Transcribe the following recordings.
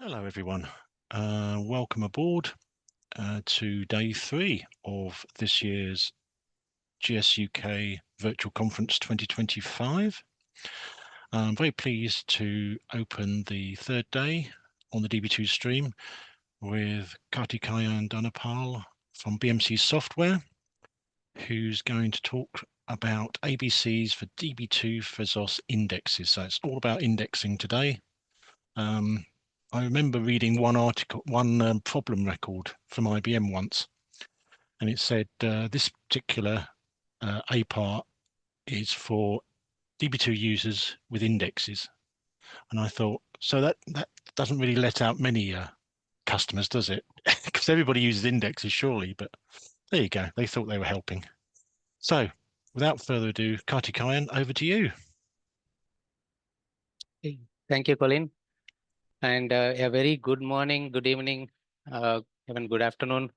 Hello everyone, welcome aboard to day 3 of this year's GS UK Virtual Conference 2025. I'm very pleased to open the third day on the Db2 stream with Kartikeyan Dhanapal from BMC Software, who's going to talk about ABCs for Db2 for zOS indexes. So it's all about indexing today. I remember reading one problem record from IBM once, and it said this particular A part is for Db2 users with indexes. And I thought, so that doesn't really let out many customers, does it? Because everybody uses indexes, surely. But there you go. They thought they were helping. So without further ado, Kartikeyan, over to you. Thank you, Colin. And a very good morning, good evening, even good afternoon,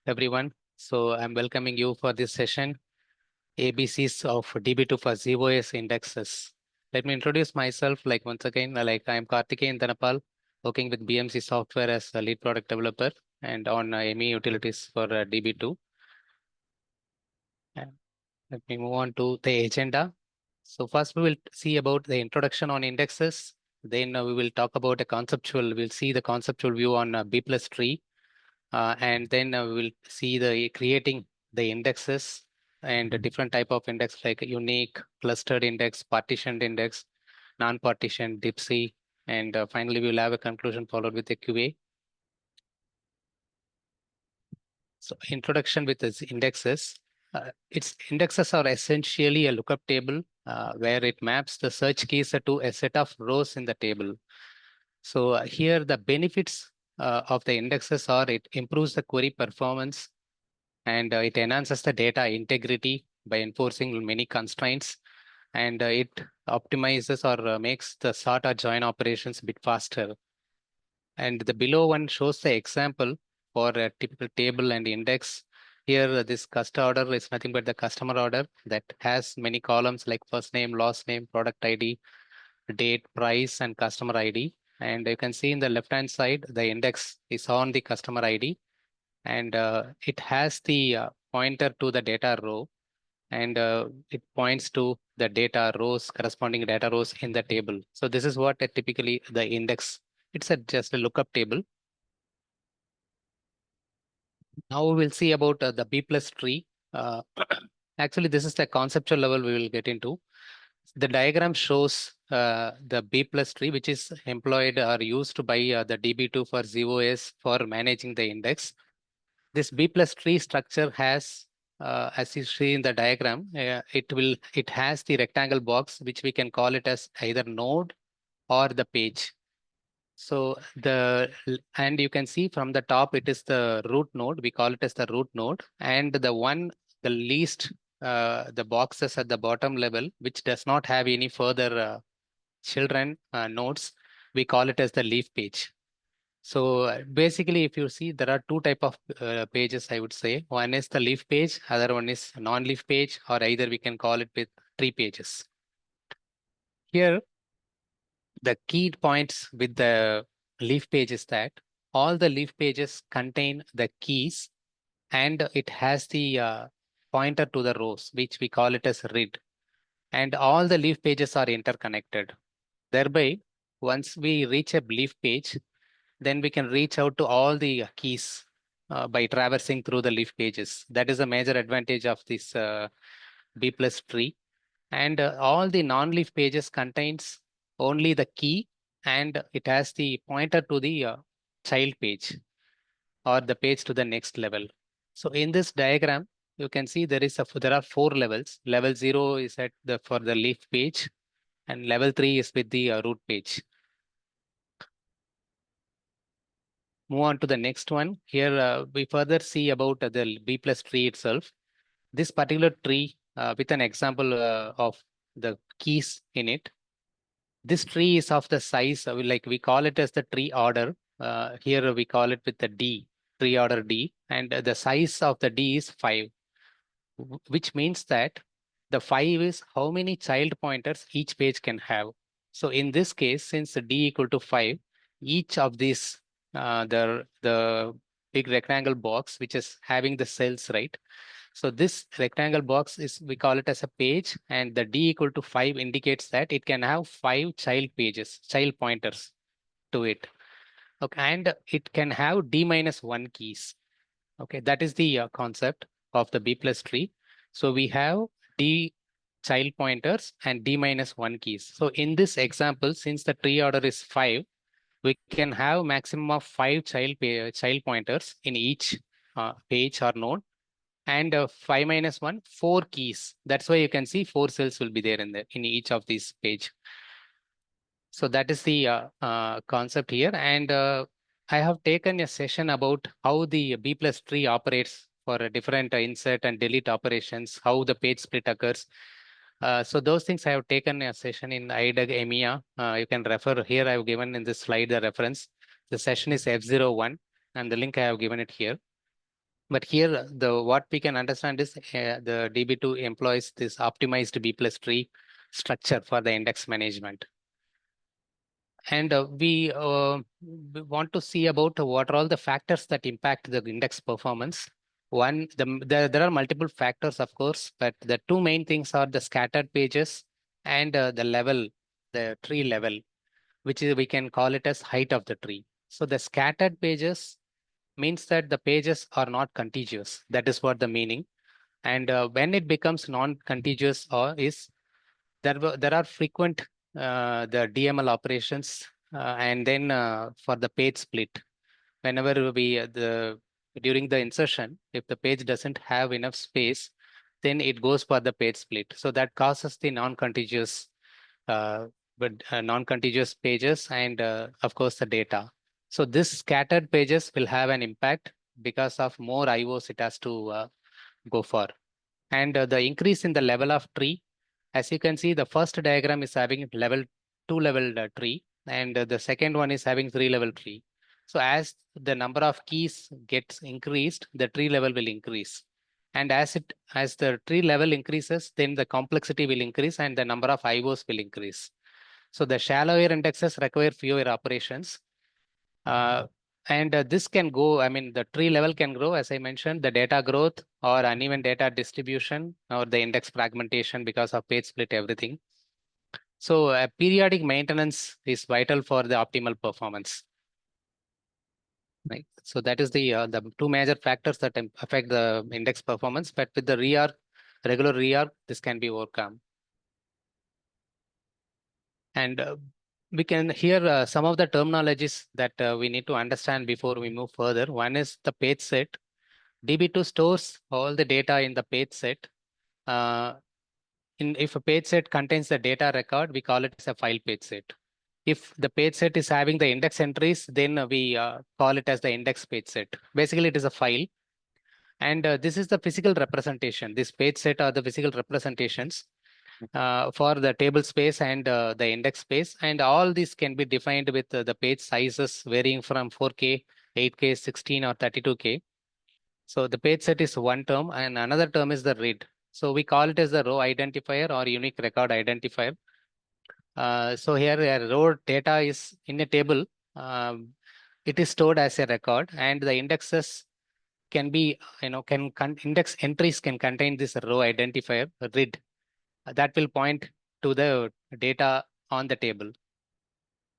everyone. So I'm welcoming you for this session, ABCs of Db2 for zOS indexes. Let me introduce myself once again, I'm Kartikeyan Dhanapal, working with BMC Software as a lead product developer and on ME utilities for Db2. And let me move on to the agenda. So first we will see about the introduction on indexes. Then we will talk about a conceptual, we'll see the conceptual view on B plus tree. And then we will see the creating the indexes and the different type of index like unique, clustered index, partitioned index, non-partitioned, Dipsy. And finally, we will have a conclusion followed with a QA. So introduction with its indexes. Its indexes are essentially a lookup table where it maps the search keys to a set of rows in the table. So here the benefits of the indexes are it improves the query performance and it enhances the data integrity by enforcing many constraints, and it optimizes or makes the sort or join operations a bit faster. And the below one shows the example for a typical table and index. Here, this customer order is nothing but the customer order that has many columns like first name, last name, product ID, date, price, and customer ID. And you can see in the left-hand side, the index is on the customer ID, and it has the pointer to the data row, and it points to the data rows, corresponding data rows in the table. So this is what typically the index, it's just a lookup table. Now we will see about the B plus tree. Actually, this is the conceptual level we will get into. The diagram shows the B plus tree, which is employed or used by the Db2 for zOS for managing the index. This B plus tree structure has, as you see in the diagram, it has the rectangle box, which we can call it as either node or the page. So and you can see from the top, it is the root node. We call it as the root node. And the least, the boxes at the bottom level, which does not have any further children nodes, we call it as the leaf page. So basically, if you see, there are two type of pages, I would say. One is the leaf page, other one is non-leaf page, or either we can call it with tree pages. Here, the key points with the leaf page is that all the leaf pages contain the keys, and it has the pointer to the rows, which we call it as read. And all the leaf pages are interconnected. Thereby, once we reach a leaf page, then we can reach out to all the keys by traversing through the leaf pages. That is a major advantage of this B plus tree. And all the non-leaf pages contains only the key, and it has the pointer to the child page or the page to the next level. So in this diagram, you can see there are 4 levels. Level 0 is for the leaf page, and level 3 is with the root page. Move on to the next one. Here we further see about the B plus tree itself. This particular tree with an example of the keys in it. This tree is of the size, like we call it as the tree order. Here we call it with the D, tree order D. And the size of the D is 5, which means that the 5 is how many child pointers each page can have. So in this case, since D equal to 5, each of these, the big rectangle box, which is having the cells, right? So this rectangle box is, we call it as a page, and the D equal to 5 indicates that it can have 5 child pages, child pointers to it. Okay, and it can have D minus 1 keys. Okay, that is the concept of the B plus tree. So we have D child pointers and D minus 1 keys. So in this example, since the tree order is 5, we can have maximum of 5 child pointers in each page or node, and 5 minus 1, 4 keys. That's why you can see 4 cells will be there in each of these page. So that is the concept here. And I have taken a session about how the B plus tree operates for a different insert and delete operations, how the page split occurs. So those things I have taken a session in IDUG EMEA. You can refer here. I have given in this slide the reference. The session is F01, and the link I have given it here. But here, the what we can understand is the DB2 employs this optimized B plus tree structure for the index management. And we want to see about what are all the factors that impact the index performance. One, there are multiple factors, of course, but the two main things are the scattered pages and the level, the tree level, which is, we can call it as height of the tree. So the scattered pages means that the pages are not contiguous. That is what the meaning. And when it becomes non-contiguous, or is there are frequent the DML operations, and then for the page split, whenever we during the insertion, if the page doesn't have enough space, then it goes for the page split. So that causes the non-contiguous non-contiguous pages, and of course the data. So this scattered pages will have an impact because of more IOs it has to go for. And the increase in the level of tree, as you can see, the first diagram is having level 2 level tree, and the second one is having 3 level tree. So as the number of keys gets increased, the tree level will increase. And as the tree level increases, then the complexity will increase and the number of IOs will increase. So the shallower indexes require fewer operations. Uh, and this can go, I mean, the tree level can grow, as I mentioned, the data growth or uneven data distribution or the index fragmentation because of page split, everything. So periodic maintenance is vital for the optimal performance. Right. So that is the two major factors that affect the index performance, but with the regular reorg, this can be overcome. And we can hear some of the terminologies that we need to understand before we move further. One is the page set. DB2 stores all the data in the page set. If a page set contains the data record, we call it as a file page set. If the page set is having the index entries, then we call it as the index page set. Basically, it is a file. And this is the physical representation. This page set are the physical representations for the table space and the index space. And all these can be defined with the page sizes varying from 4K, 8K, 16, or 32K. So the page set is one term, and another term is the read. So we call it as the row identifier or unique record identifier. So here a row data is in a table. It is stored as a record, and the indexes can be, index entries can contain this row identifier read that will point to the data on the table.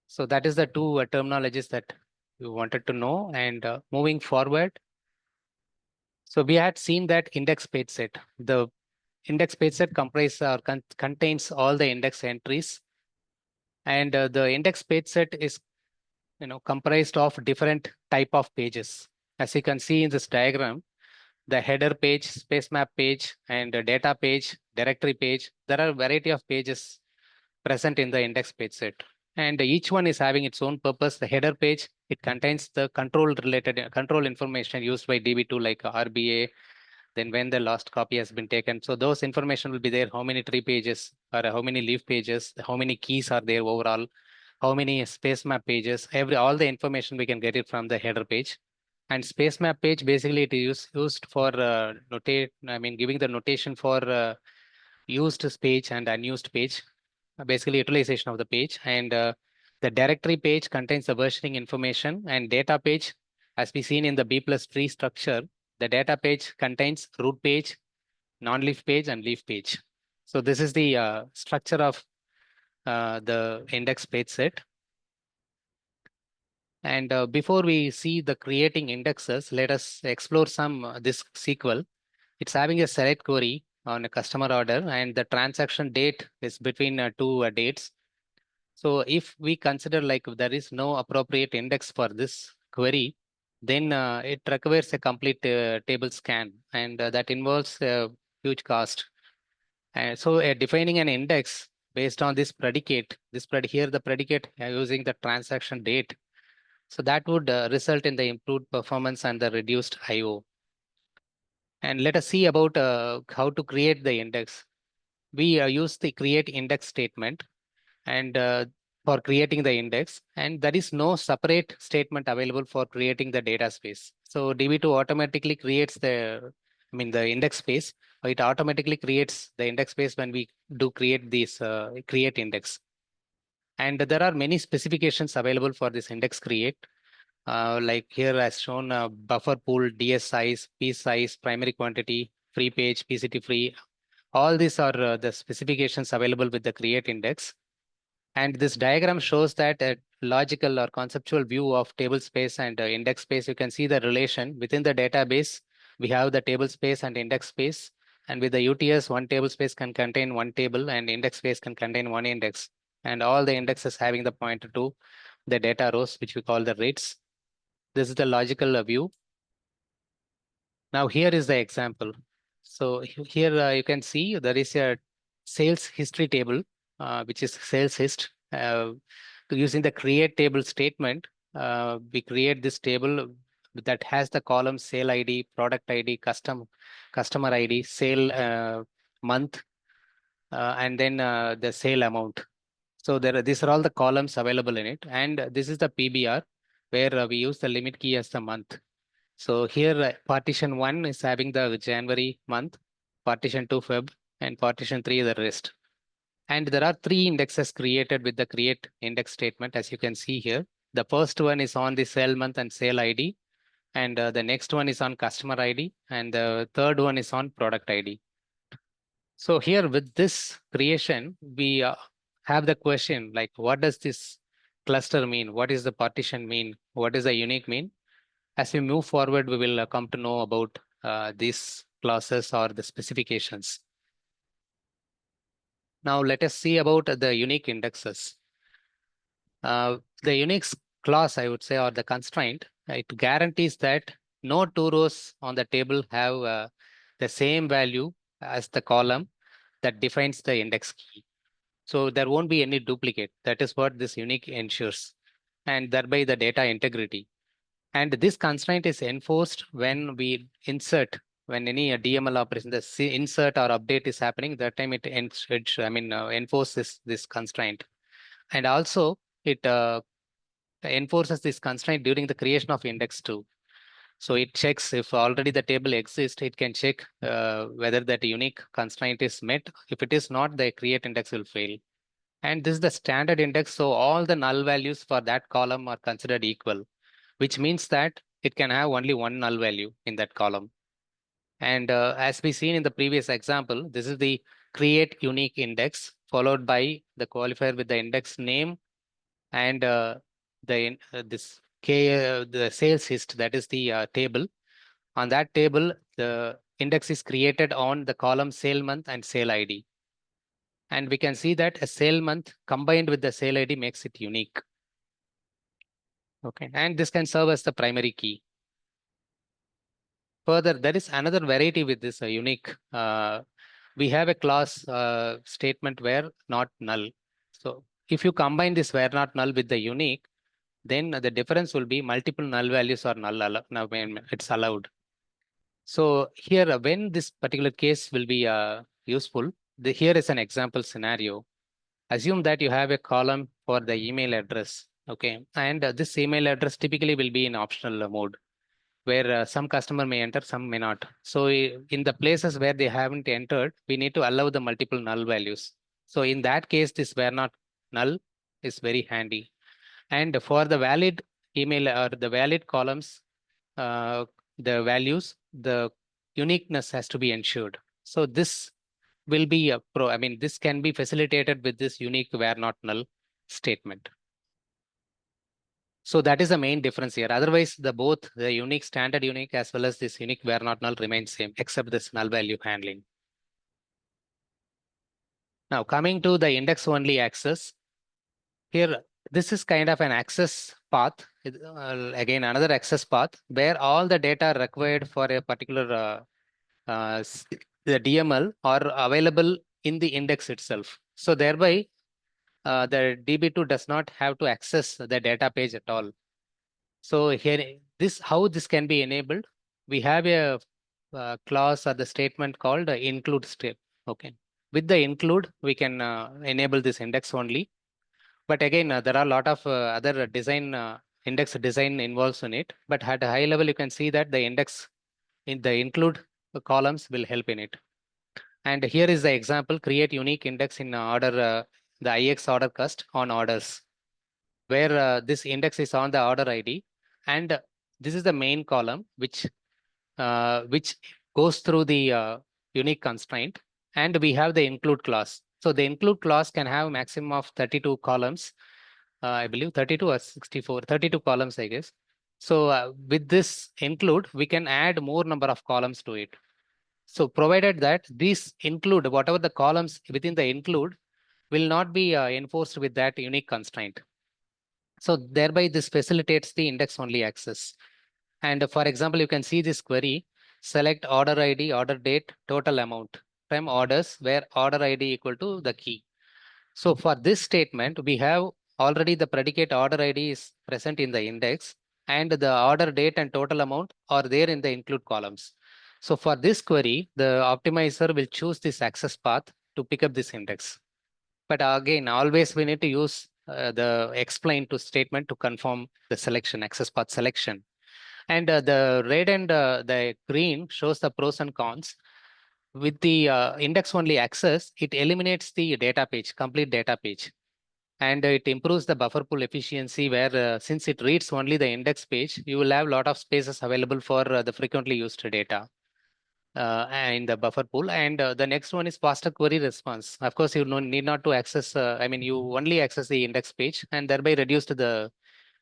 So that is the two terminologies that we wanted to know. And moving forward, so we had seen that index page set. The index page set comprises or contains all the index entries, and the index page set is comprised of different type of pages. As you can see in this diagram, the header page, space map page, and the data page, directory page. There are a variety of pages present in the index page set. And each one is having its own purpose. The header page, it contains the control information used by DB2 like RBA, then when the last copy has been taken. So those information will be there, how many tree pages or how many leaf pages, how many keys are there overall, how many space map pages, all the information we can get it from the header page. And space map page, basically it is used for giving the notation for used page and unused page, basically utilization of the page. And The directory page contains the versioning information, and data page, as we seen in the B plus tree structure, the data page contains root page, non-leaf page, and leaf page. So this is the structure of the index page set. And before we see the creating indexes, let us explore some this SQL. It's having a select query on a customer order, and the transaction date is between two dates. So if we consider like there is no appropriate index for this query, then it requires a complete table scan, and that involves a huge cost. And so defining an index based on this predicate, here the predicate using the transaction date. So that would result in the improved performance and the reduced I/O. And let us see about how to create the index. We use the create index statement and for creating the index, and there is no separate statement available for creating the data space. So DB2 automatically creates the index space. It automatically creates the index space when we do create this create index. And there are many specifications available for this index create. Like here as shown, buffer pool, DS size, piece size, primary quantity, free page, PCT free. All these are the specifications available with the create index. And this diagram shows that a logical or conceptual view of table space and index space. You can see the relation within the database. We have the table space and index space. And with the UTS, one table space can contain one table and index space can contain one index. And all the indexes having the pointer to the data rows, which we call the reads. This is the logical view. Now here is the example. So here you can see there is a sales history table, which is sales hist. Using the create table statement, we create this table that has the column sale ID, product ID, customer ID, sale month, and then the sale amount. So these are all the columns available in it. And this is the PBR where we use the limit key as the month. So here partition 1 is having the January month, partition 2 Feb, and partition 3 the rest. And there are 3 indexes created with the create index statement, as you can see here. The first one is on the sale month and sale ID, and the next one is on customer ID, and the third one is on product ID. So here with this creation, we have the question like, what does this cluster mean? What is the partition mean? What is the unique mean? As we move forward, we will come to know about these clauses or the specifications. Now let us see about the unique indexes. The unique clause, I would say, or the constraint, it guarantees that no two rows on the table have the same value as the column that defines the index key. So there won't be any duplicate. That is what this unique ensures, and thereby the data integrity. And this constraint is enforced when we insert, when any DML operation, the insert or update is happening, that time it enforces this constraint. And also it enforces this constraint during the creation of index 2. So it checks if already the table exists, it can check whether that unique constraint is met. If it is not, the create index will fail. And this is the standard index. So all the null values for that column are considered equal, which means that it can have only one null value in that column. And as we seen in the previous example, this is the create unique index followed by the qualifier with the index name and the sales hist, that is the table. On that table, the index is created on the column sale month and sale ID. And we can see that a sale month combined with the sale ID makes it unique. Okay, and this can serve as the primary key. Further, there is another variety with this unique. We have a clause statement where not null. So if you combine this where not null with the unique, then the difference will be multiple null values or null. Now it's allowed. So here, when this particular case will be useful, here is an example scenario. Assume that you have a column for the email address, okay, and this email address typically will be in optional mode, where some customer may enter, some may not. So in the places where they haven't entered, we need to allow the multiple null values. So in that case, this where not null is very handy. And for the valid email or the valid columns, the values, the uniqueness has to be ensured. So this will be this can be facilitated with this unique where not null statement. So that is the main difference here. Otherwise, both the unique standard unique as well as this unique where not null remains same, except this null value handling. Now coming to the index only access. Here, this is kind of an access path. Again, another access path where all the data required for a particular the DML are available in the index itself. So thereby, the DB2 does not have to access the data page at all. So here, how this can be enabled? We have a clause or the statement called include step. Okay, with the include, we can enable this index only. But again, there are a lot of other design index design involves in it. But at a high level, you can see that the index in the include columns will help in it. And here is the example: create unique index in order the IX order cust on orders, where this index is on the order ID, and this is the main column which goes through the unique constraint, and we have the include clause. So the include clause can have maximum of 32 columns. I believe 32 or 64, 32 columns, I guess. So with this include, we can add more number of columns to it. So provided that these include whatever the columns within the include will not be enforced with that unique constraint. So thereby this facilitates the index only access. And for example, you can see this query, select order ID, order date, total amount from orders where order ID equal to the key. So for this statement, we have already the predicate order ID is present in the index, and the order date and total amount are there in the include columns. So for this query, the optimizer will choose this access path to pick up this index. But again, always we need to use the explain to statement to confirm the selection, access path selection. And the red and the green shows the pros and cons. With the index only access, it eliminates the data page, complete data page. And it improves the buffer pool efficiency where since it reads only the index page, you will have a lot of spaces available for the frequently used data in the buffer pool. And the next one is faster query response. Of course, you need not to access, you only access the index page and thereby reduce the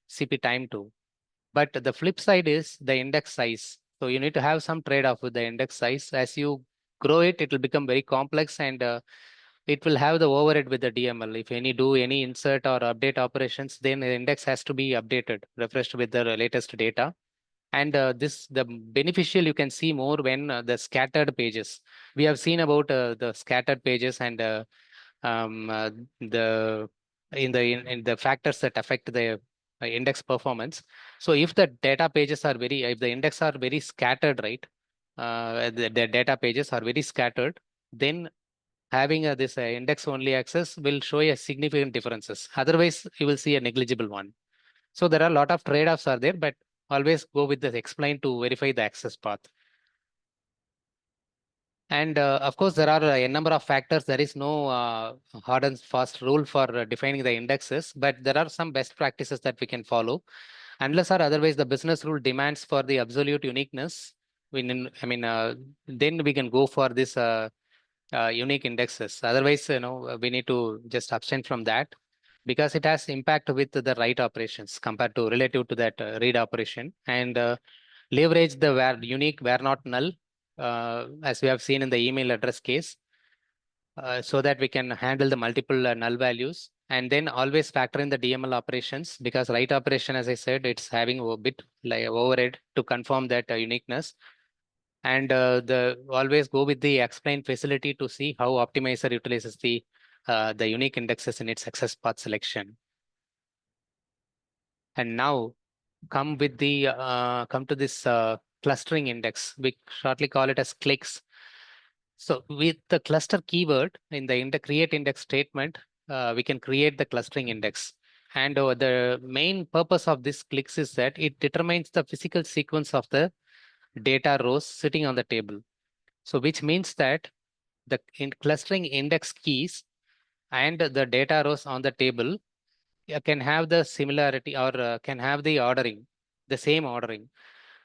CP time too. But the flip side is the index size. So you need to have some trade-off with the index size. As you grow it, it will become very complex, and it will have the overhead with the DML. If any insert or update operations, then the index has to be updated, refreshed with the latest data. And the beneficial you can see more when the scattered pages. We have seen about the scattered pages and the in the factors that affect the index performance. So if the data pages are if the index are very scattered, right? The data pages are very scattered, then having this index only access will show a significant differences. Otherwise, you will see a negligible one. So there are a lot of trade-offs are there, but always go with the explain to verify the access path. And of course, there are a number of factors. There is no hard and fast rule for defining the indexes, but there are some best practices that we can follow. Unless or otherwise, the business rule demands for the absolute uniqueness. Then we can go for this unique indexes. Otherwise, we need to just abstain from that because it has impact with the write operations compared to relative to that read operation, and leverage the unique where not null, as we have seen in the email address case, so that we can handle the multiple null values, and then always factor in the DML operations because write operation, as I said, it's having a bit like overhead to confirm that uniqueness. And the always go with the explain facility to see how optimizer utilizes the unique indexes in its access path selection. And now come to this clustering index. We shortly call it as clicks. So with the cluster keyword in the create index statement, we can create the clustering index. And the main purpose of this clicks is that it determines the physical sequence of the data rows sitting on the table. So which means that the clustering index keys and the data rows on the table can have the similarity or can have the ordering, the same ordering.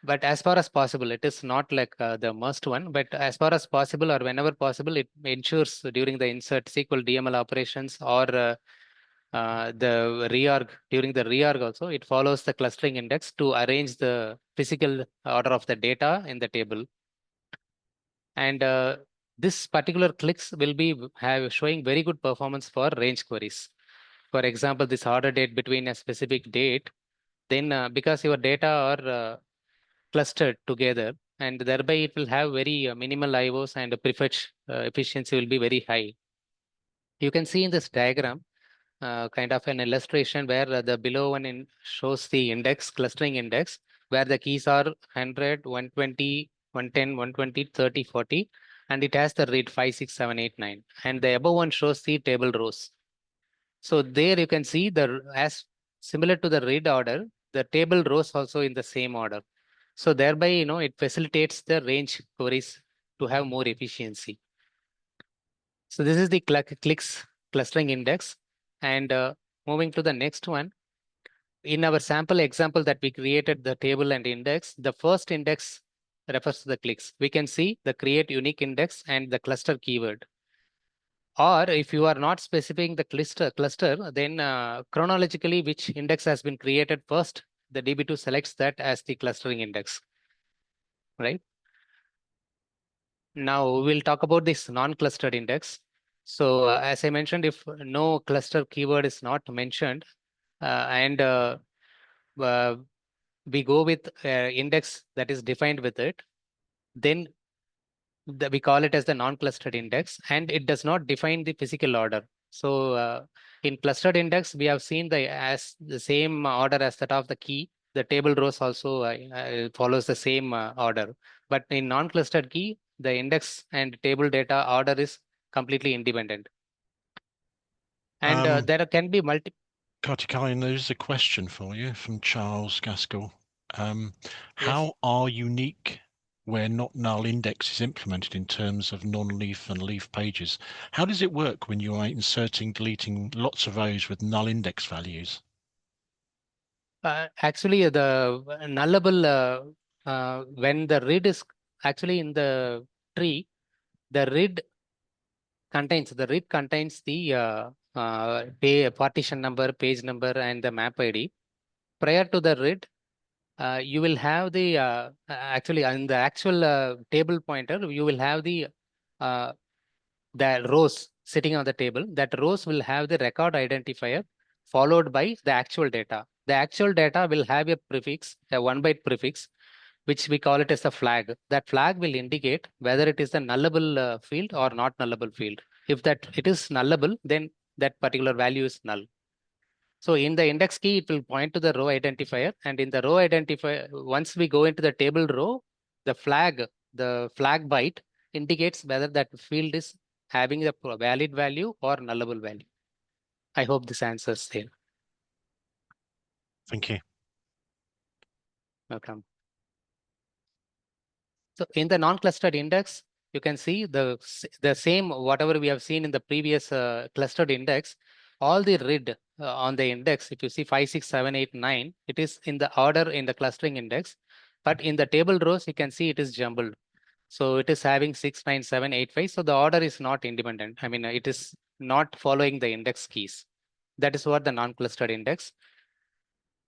But as far as possible, it is not like the must one, but as far as possible or whenever possible, it ensures during the insert SQL DML operations or the reorg, during the reorg also, it follows the clustering index to arrange the physical order of the data in the table. And this particular clicks will be showing very good performance for range queries. For example, this order date between a specific date, then because your data are clustered together, and thereby it will have very minimal IOs and the prefetch efficiency will be very high. You can see in this diagram kind of an illustration where the below one shows the index, clustering index, where the keys are 100, 120, 110, 120, 30, 40, and it has the read 5, 6, 7, 8, 9. And the above one shows the table rows. So there you can see as similar to the read order, the table rows also in the same order. So thereby, it facilitates the range queries to have more efficiency. So this is the clicks clustering index. And moving to the next one, in our sample example that we created the table and index, the first index refers to the clicks. We can see the create unique index and the cluster keyword. Or if you are not specifying the cluster, then chronologically which index has been created first, the DB2 selects that as the clustering index, right? Now we'll talk about this non-clustered index. So as I mentioned, if no cluster keyword is not mentioned and uh, we go with index that is defined with it, then we call it as the non-clustered index, and it does not define the physical order. So in clustered index, we have seen as the same order as that of the key. The table rows also follows the same order. But in non-clustered key, the index and table data order is completely independent. And there can be Kartikeyan, there's a question for you from Charles Gaskell. Yes. How are unique where not null index is implemented in terms of non-leaf and leaf pages? How does it work when you are inserting, deleting lots of rows with null index values? Actually, the nullable, when the read is actually in the tree, the read contains the partition number, page number, and the map ID. Prior to the read, you will have the actually in the actual table pointer, you will have uh, the rows sitting on the table. That rows will have the record identifier followed by the actual data. The actual data will have a prefix, a 1 byte prefix, which we call it as a flag. That flag will indicate whether it is a nullable field or not nullable field. If that it is nullable, then that particular value is null. So in the index key, it will point to the row identifier. And in the row identifier, once we go into the table row, the flag byte indicates whether that field is having the valid value or nullable value. I hope this answers there. Thank you. Welcome. So in the non-clustered index, you can see the same whatever we have seen in the previous clustered index. All the read on the index, if you see 5, 6, 7, 8, 9, it is in the order in the clustering index. But in the table rows, you can see it is jumbled. So it is having 6, 9, 7, 8, 5. So the order is not independent. I mean, it is not following the index keys. That is what the non-clustered index.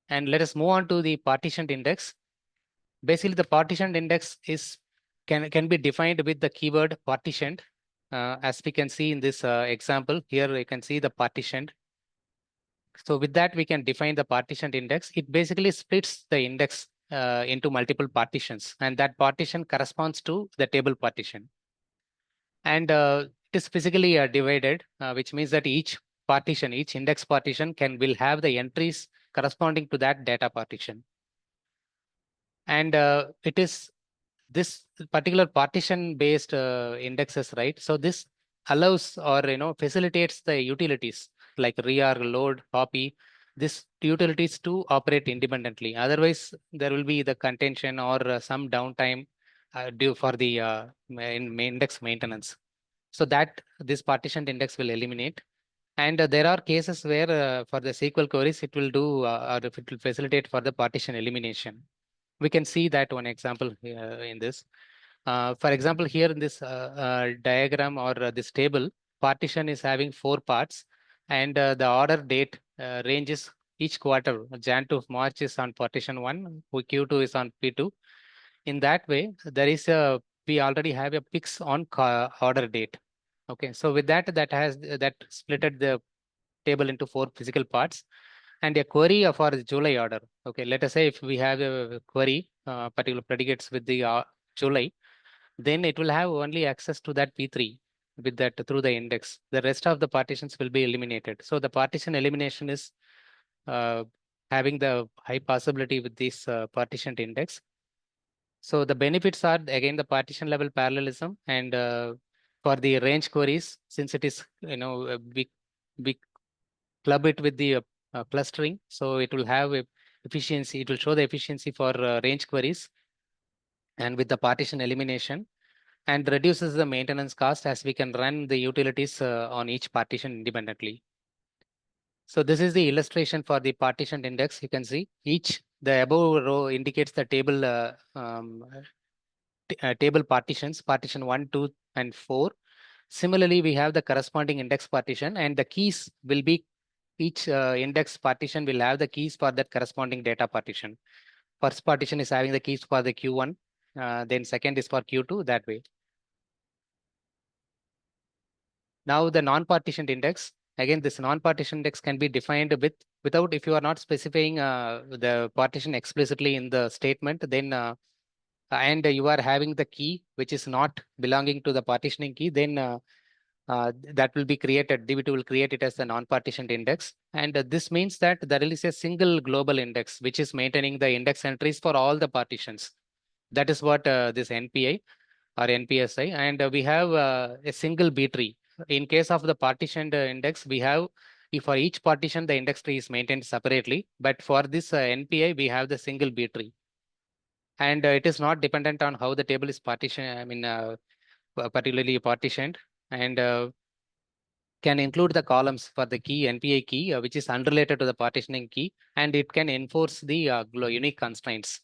And let us move on to the partitioned index. Basically, the partitioned index can be defined with the keyword partitioned. As we can see in this example, here you can see the partitioned. So with that, we can define the partitioned index. It basically splits the index into multiple partitions, and that partition corresponds to the table partition. And it is physically divided, which means that each index partition will have the entries corresponding to that data partition. And it is this particular partition based indexes, right? So this allows or facilitates the utilities like rearg, load, copy, these utilities to operate independently. Otherwise, there will be the contention or some downtime due for the index maintenance. So that this partitioned index will eliminate. And there are cases where for the SQL queries, it will do or if it will facilitate for the partition elimination. We can see that one example in this. For example, here in this diagram or this table, partition is having 4 parts, and the order date ranges each quarter. Jan to March is on partition 1, Q2 is on P2. In that way, we already have a fix on order date. Okay, so with that, that splitted the table into 4 physical parts, and a query for the July order. Okay, let us say if we have a query, particular predicates with the July, then it will have only access to that P3 with that through the index. The rest of the partitions will be eliminated. So the partition elimination is uh, having the high possibility with this partitioned index. So the benefits are again the partition level parallelism, and for the range queries, since it is we club it with the clustering, so it will have a efficiency. It will show the efficiency for range queries, and with the partition elimination, and reduces the maintenance cost as we can run the utilities on each partition independently. So this is the illustration for the partitioned index. You can see the above row indicates the table partitions, partition 1, 2, and 4. Similarly, we have the corresponding index partition, and the keys will be each index partition will have the keys for that corresponding data partition. First partition is having the keys for the Q1, then second is for Q2, that way. Now the non-partitioned index, again, this non-partitioned index can be defined without, if you are not specifying the partition explicitly in the statement, then and you are having the key which is not belonging to the partitioning key, then that will be created. Db2 will create it as the non-partitioned index. And this means that there is a single global index which is maintaining the index entries for all the partitions. That is what this NPI or NPSI. And we have a single B tree. In case of the partitioned index, we have, if for each partition, the index tree is maintained separately. But for this NPI, we have the single B tree. And it is not dependent on how the table is particularly partitioned. And can include the columns for the key NPI key, which is unrelated to the partitioning key, and it can enforce the unique constraints.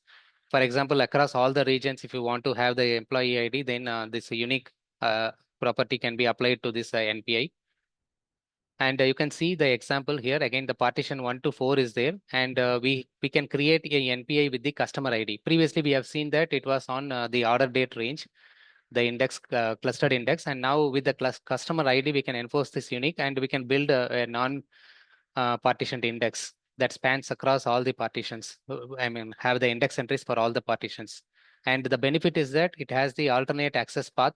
For example, across all the regions, if you want to have the employee ID, then this unique property can be applied to this NPI. And you can see the example here. Again, the partition 1 to 4 is there, and we can create a NPI with the customer ID. Previously, we have seen that it was on the order date range, the index clustered index, and now with the customer ID, we can enforce this unique, and we can build a non partitioned index that spans across all the partitions. Have the index entries for all the partitions. And the benefit is that it has the alternate access path.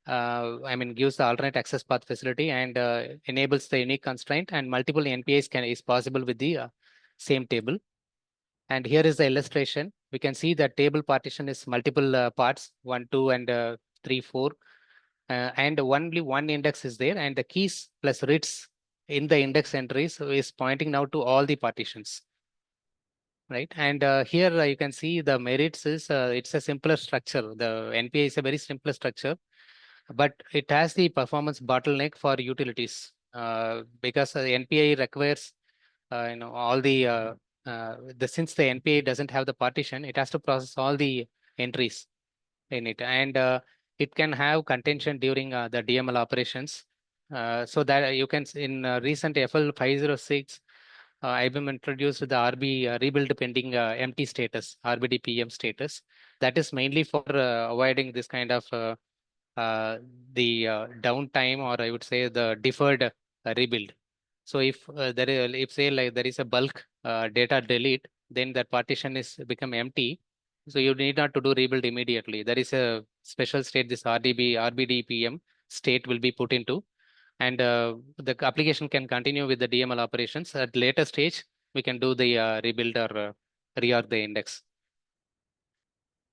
Gives the alternate access path facility, and enables the unique constraint, and multiple NPIs is possible with the same table. And here is the illustration. We can see that table partition is multiple parts, 1, 2, and 3, 4. And only one index is there, and the keys plus reads in the index entries is pointing now to all the partitions. Right, and here you can see the merits is it's a simpler structure. The NPI is a very simpler structure, but it has the performance bottleneck for utilities because the NPI requires all the since the NPI doesn't have the partition, it has to process all the entries in it, and it can have contention during the DML operations. So that you can in recent FL 506, IBM introduced the RB rebuild pending empty status, RBDPM status. That is mainly for avoiding this kind of the downtime, or I would say the deferred rebuild. So if if say like there is a bulk data delete, then that partition is become empty. So you need not to do rebuild immediately. There is a special state, this RBDPM state will be put into, and the application can continue with the DML operations. At later stage, we can do the rebuild or reorg the index.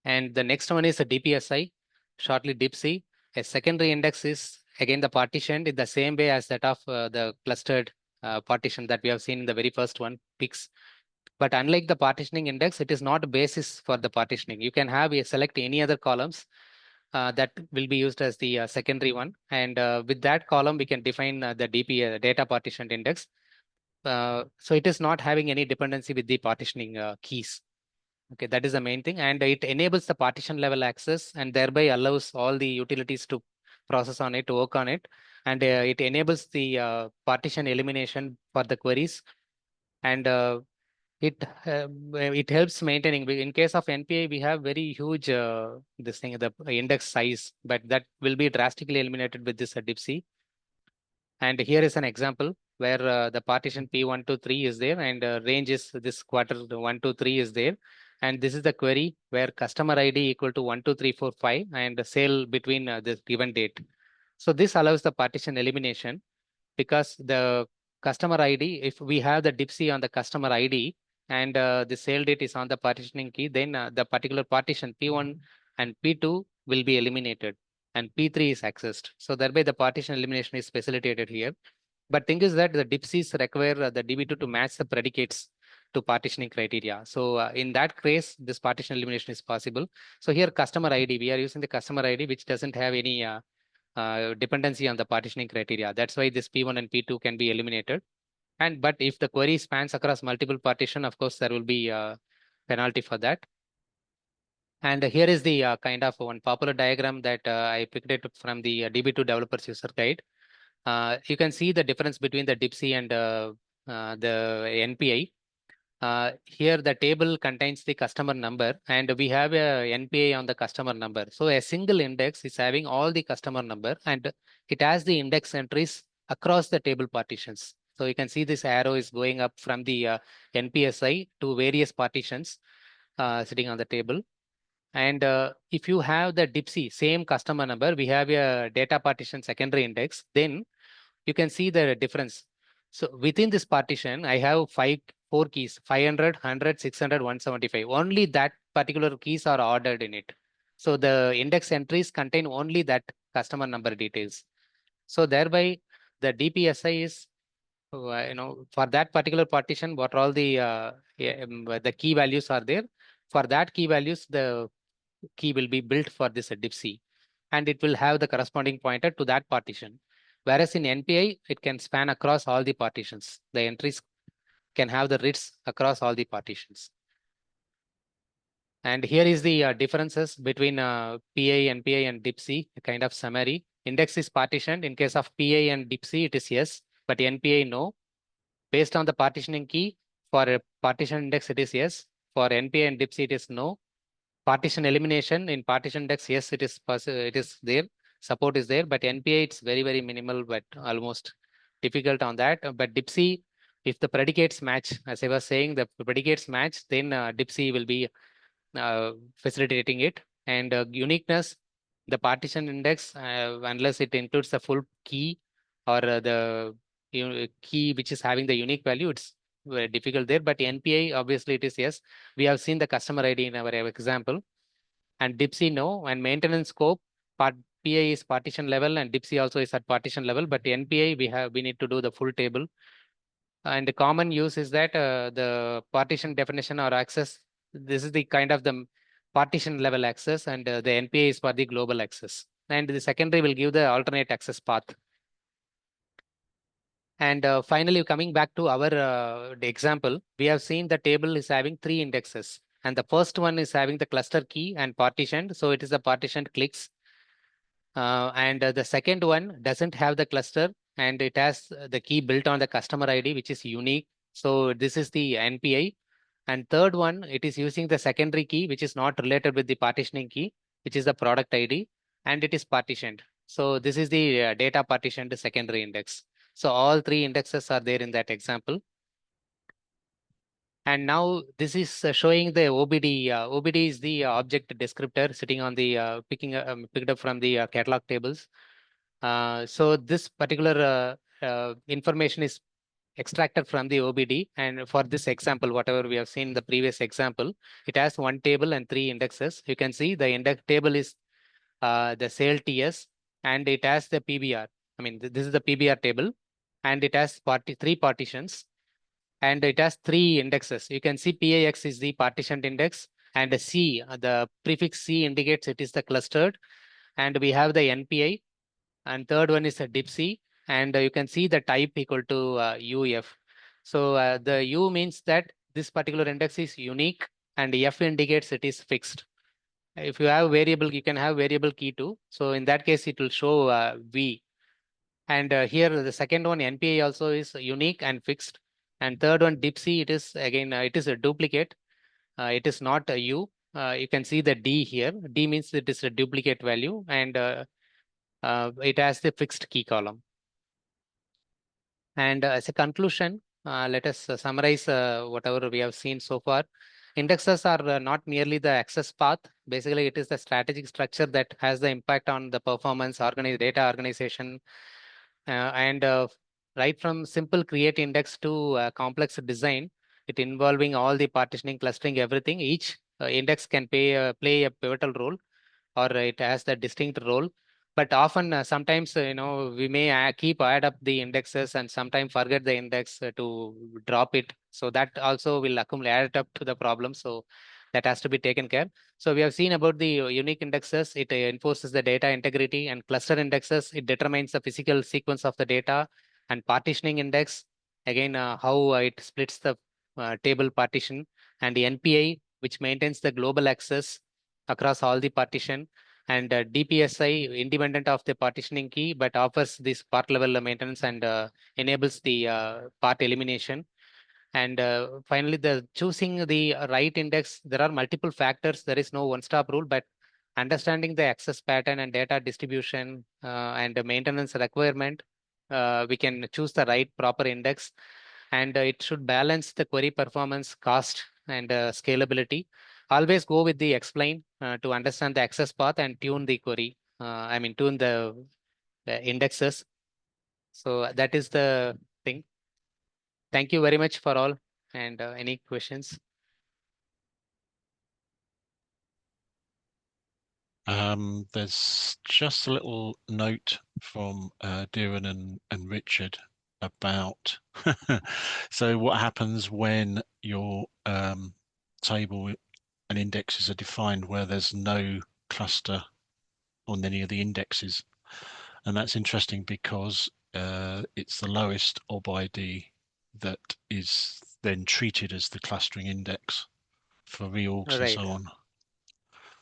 And the next one is a DPSI, shortly DIPSI. A secondary index is again the partitioned in the same way as that of the clustered partition that we have seen in the very first one, PICS. But unlike the partitioning index, it is not a basis for the partitioning. You can have select any other columns that will be used as the secondary one. And with that column, we can define the DP data partitioned index. So it is not having any dependency with the partitioning keys. Okay, that is the main thing. And it enables the partition level access and thereby allows all the utilities to process on it, to work on it. And it enables the partition elimination for the queries. And it helps maintaining. In case of NPI, we have very huge this thing, the index size, but that will be drastically eliminated with this DIPC. And here is an example where the partition P123 is there, and range is this quarter 123 is there. And this is the query where customer ID equal to 12345 and sale between this given date. So this allows the partition elimination because the customer ID, if we have the DIPC on the customer ID and the sale date is on the partitioning key, then the particular partition P1 and P2 will be eliminated and P3 is accessed. So thereby the partition elimination is facilitated here. But thing is that the DIPCs require the DB2 to match the predicates to partitioning criteria. So in that case, this partition elimination is possible. So here customer ID, we are using the customer ID, which doesn't have any dependency on the partitioning criteria. That's why this P1 and P2 can be eliminated. But if the query spans across multiple partition, of course, there will be a penalty for that. And here is the kind of one popular diagram that I picked it from the DB2 developers user guide. You can see the difference between the DIPC and the NPI. Here the table contains the customer number and we have a NPI on the customer number. So a single index is having all the customer number and it has the index entries across the table partitions. So you can see this arrow is going up from the NPSI to various partitions sitting on the table. And if you have the DIPC, same customer number, we have a data partition secondary index, then you can see the difference. So within this partition, I have four keys, 500, 100, 600, 175. Only that particular keys are ordered in it. So the index entries contain only that customer number details. So thereby the DPSI is, for that particular partition, what all the key values are there. For that key values, the key will be built for this DIPC and it will have the corresponding pointer to that partition. Whereas in NPI, it can span across all the partitions. The entries can have the reads across all the partitions. And here is the differences between PI, NPI, and DIPC, a kind of summary. Index is partitioned. In case of PI and DIPC, it is yes, but NPI, no. Based on the partitioning key, for a partition index, it is yes. For NPI and DIPC, it is no. Partition elimination in partition index, yes, it is there. Support is there, but NPI, it's very, very minimal, but almost difficult on that. But DIPC, if the predicates match, as I was saying, the predicates match, then DIPC will be facilitating it. And uniqueness, the partition index, unless it includes the full key or the key which is having the unique value, it's very difficult there. But NPI, obviously, it is yes. We have seen the customer ID in our example. And DIPC, no. And maintenance scope, PI is partition level and DIPC also is at partition level. But NPI, we need to do the full table. And the common use is that the partition definition or access, this is the kind of the partition level access, and the NPI is for the global access. And the secondary will give the alternate access path. And finally, coming back to our the example, we have seen the table is having 3 indexes. And the first one is having the cluster key and partitioned. So it is a partitioned clicks. And the second one doesn't have the cluster and it has the key built on the customer ID, which is unique. So this is the NPI. And third one, it is using the secondary key, which is not related with the partitioning key, which is the product ID, and it is partitioned. So this is the data partitioned secondary index. So all 3 indexes are there in that example. And now this is showing the OBD. OBD is the object descriptor sitting on the picked up from the catalog tables. So this particular information is extracted from the OBD. And for this example, whatever we have seen in the previous example, it has 1 table and 3 indexes. You can see the index table is the sale TS and it has the PBR. I mean, this is the PBR table and it has 3 partitions and it has 3 indexes. You can see PIX is the partitioned index and the C, the prefix C indicates it is the clustered. And we have the NPI, and third one is a Db2, and you can see the type equal to UF. So the U means that this particular index is unique, and F indicates it is fixed. If you have variable, you can have variable key too. So in that case, it will show V. And here the second one, NPI, also is unique and fixed. And third one, Db2, it is again, it is a duplicate. It is not a U. You can see the D here. D means it is a duplicate value, and it has the fixed key column. And as a conclusion, let us summarize whatever we have seen so far. Indexes are not merely the access path. Basically, it is the strategic structure that has the impact on the performance, data organization, and right from simple create index to complex design, it involving all the partitioning, clustering, everything. Each index can play a pivotal role, or it has the distinct role. But often, sometimes, we may add up the indexes and sometimes forget the index to drop it. So that also will add up to the problem. So that has to be taken care. So we have seen about the unique indexes. It enforces the data integrity, and cluster indexes, it determines the physical sequence of the data. And partitioning index, again, how it splits the table partition. And the NPI, which maintains the global access across all the partition. And DPSI, independent of the partitioning key, but offers this part level maintenance and enables the part elimination. And finally, the choosing the right index, there are multiple factors. There is no one-stop rule, but understanding the access pattern and data distribution and the maintenance requirement, we can choose the right proper index. And it should balance the query performance, cost, and scalability. Always go with the explain to understand the access path and tune the query. Tune the indexes. So that is the thing. Thank you very much for all. And any questions? There's just a little note from Darren and Richard about so what happens when your table and indexes are defined where there's no cluster on any of the indexes. And that's interesting because it's the lowest OB ID that is then treated as the clustering index for reorgs and so Right. on.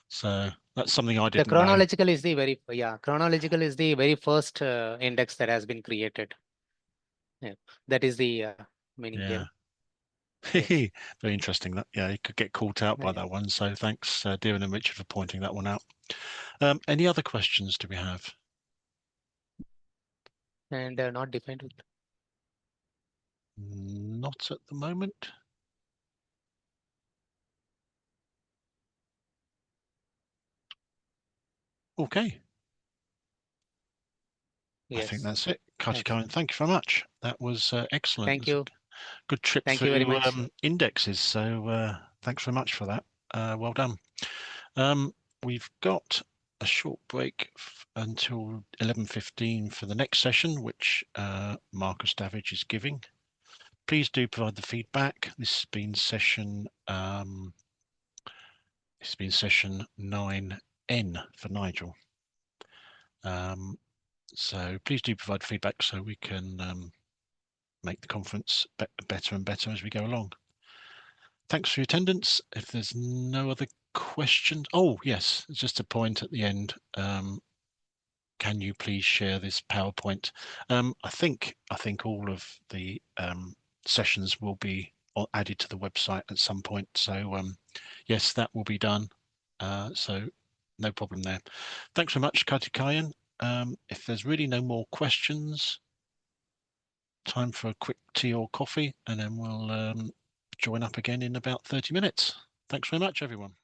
So that's something I The didn't know. chronological is the chronological is the very first index that has been created. Yeah, that is the meaning Yeah. here. Yes. Very interesting. That, yeah, you could get caught out by Yeah. that one. So thanks, Darren and Richard, for pointing that one out. Any other questions do we have? And not defined with. Not at the moment. Okay. I think Yes. that's it. Thanks. Karen, thank you very much. That was excellent. Thank It was you. a good trip Thank you very through much. indexes. So thanks very much for that. Well done. We've got a short break until 11:15 for the next session, which Marcus Davidge is giving. Please do provide the feedback. This has been session 9N for Nigel. So please do provide feedback so we can make the conference better and better as we go along. Thanks for your attendance. If there's no other questions, oh yes, just a point at the end. Can you please share this PowerPoint? I think all of the sessions will be added to the website at some point. So yes, that will be done. So no problem there. Thanks very much, Kartikayan. If there's really no more questions, time for a quick tea or coffee, and then we'll join up again in about 30 minutes. Thanks very much, everyone.